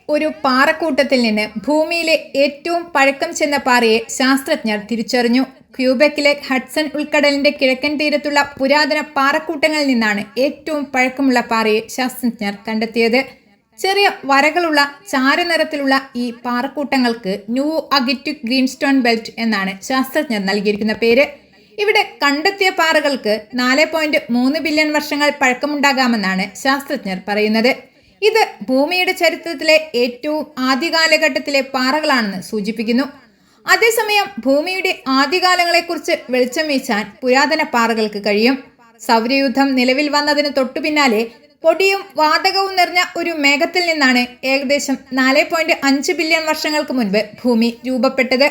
ഒരു പാറക്കൂട്ടത്തിൽ നിന്ന് ഭൂമിയിലെ ഏറ്റവും പഴക്കം ചെന്ന പാറയെ ശാസ്ത്രജ്ഞർ തിരിച്ചറിഞ്ഞു. ക്യൂബെക്കിലെ ഹഡ്സൺ ഉൾക്കടലിന്റെ കിഴക്കൻ തീരത്തുള്ള പുരാതന പാറക്കൂട്ടങ്ങളിൽ നിന്നാണ് ഏറ്റവും പഴക്കമുള്ള പാറയെ ശാസ്ത്രജ്ഞർ കണ്ടെത്തിയത്. ചെറിയ വരകളുള്ള ചാരനിറത്തിലുള്ള ഈ പാറക്കൂട്ടങ്ങൾക്ക് ന്യൂ അഗിറ്റിക് ഗ്രീൻസ്റ്റോൺ ബെൽറ്റ് എന്നാണ് ശാസ്ത്രജ്ഞർ നൽകിയിരിക്കുന്ന പേര്. ഇവിടെ കണ്ടെത്തിയ പാറകൾക്ക് 4.3 ബില്യൺ വർഷങ്ങൾ പഴക്കമുണ്ടാകാമെന്നാണ് ശാസ്ത്രജ്ഞർ പറയുന്നത്. ഇത് ഭൂമിയുടെ ചരിത്രത്തിലെ ഏറ്റവും ആദ്യകാലഘട്ടത്തിലെ പാറകളാണെന്ന് സൂചിപ്പിക്കുന്നു. അതേസമയം ഭൂമിയുടെ ആദ്യകാലങ്ങളെക്കുറിച്ച് വെളിച്ചം വീശാൻ പുരാതന പാറകൾക്ക് കഴിയും. സൗരയൂഥം നിലവിൽ വന്നതിന് തൊട്ടു പിന്നാലെ പൊടിയും വാതകവും നിറഞ്ഞ ഒരു മേഘത്തിൽ നിന്നാണ് ഏകദേശം 4.5 ബില്യൺ വർഷങ്ങൾക്ക് മുൻപ് ഭൂമി രൂപപ്പെട്ടത്.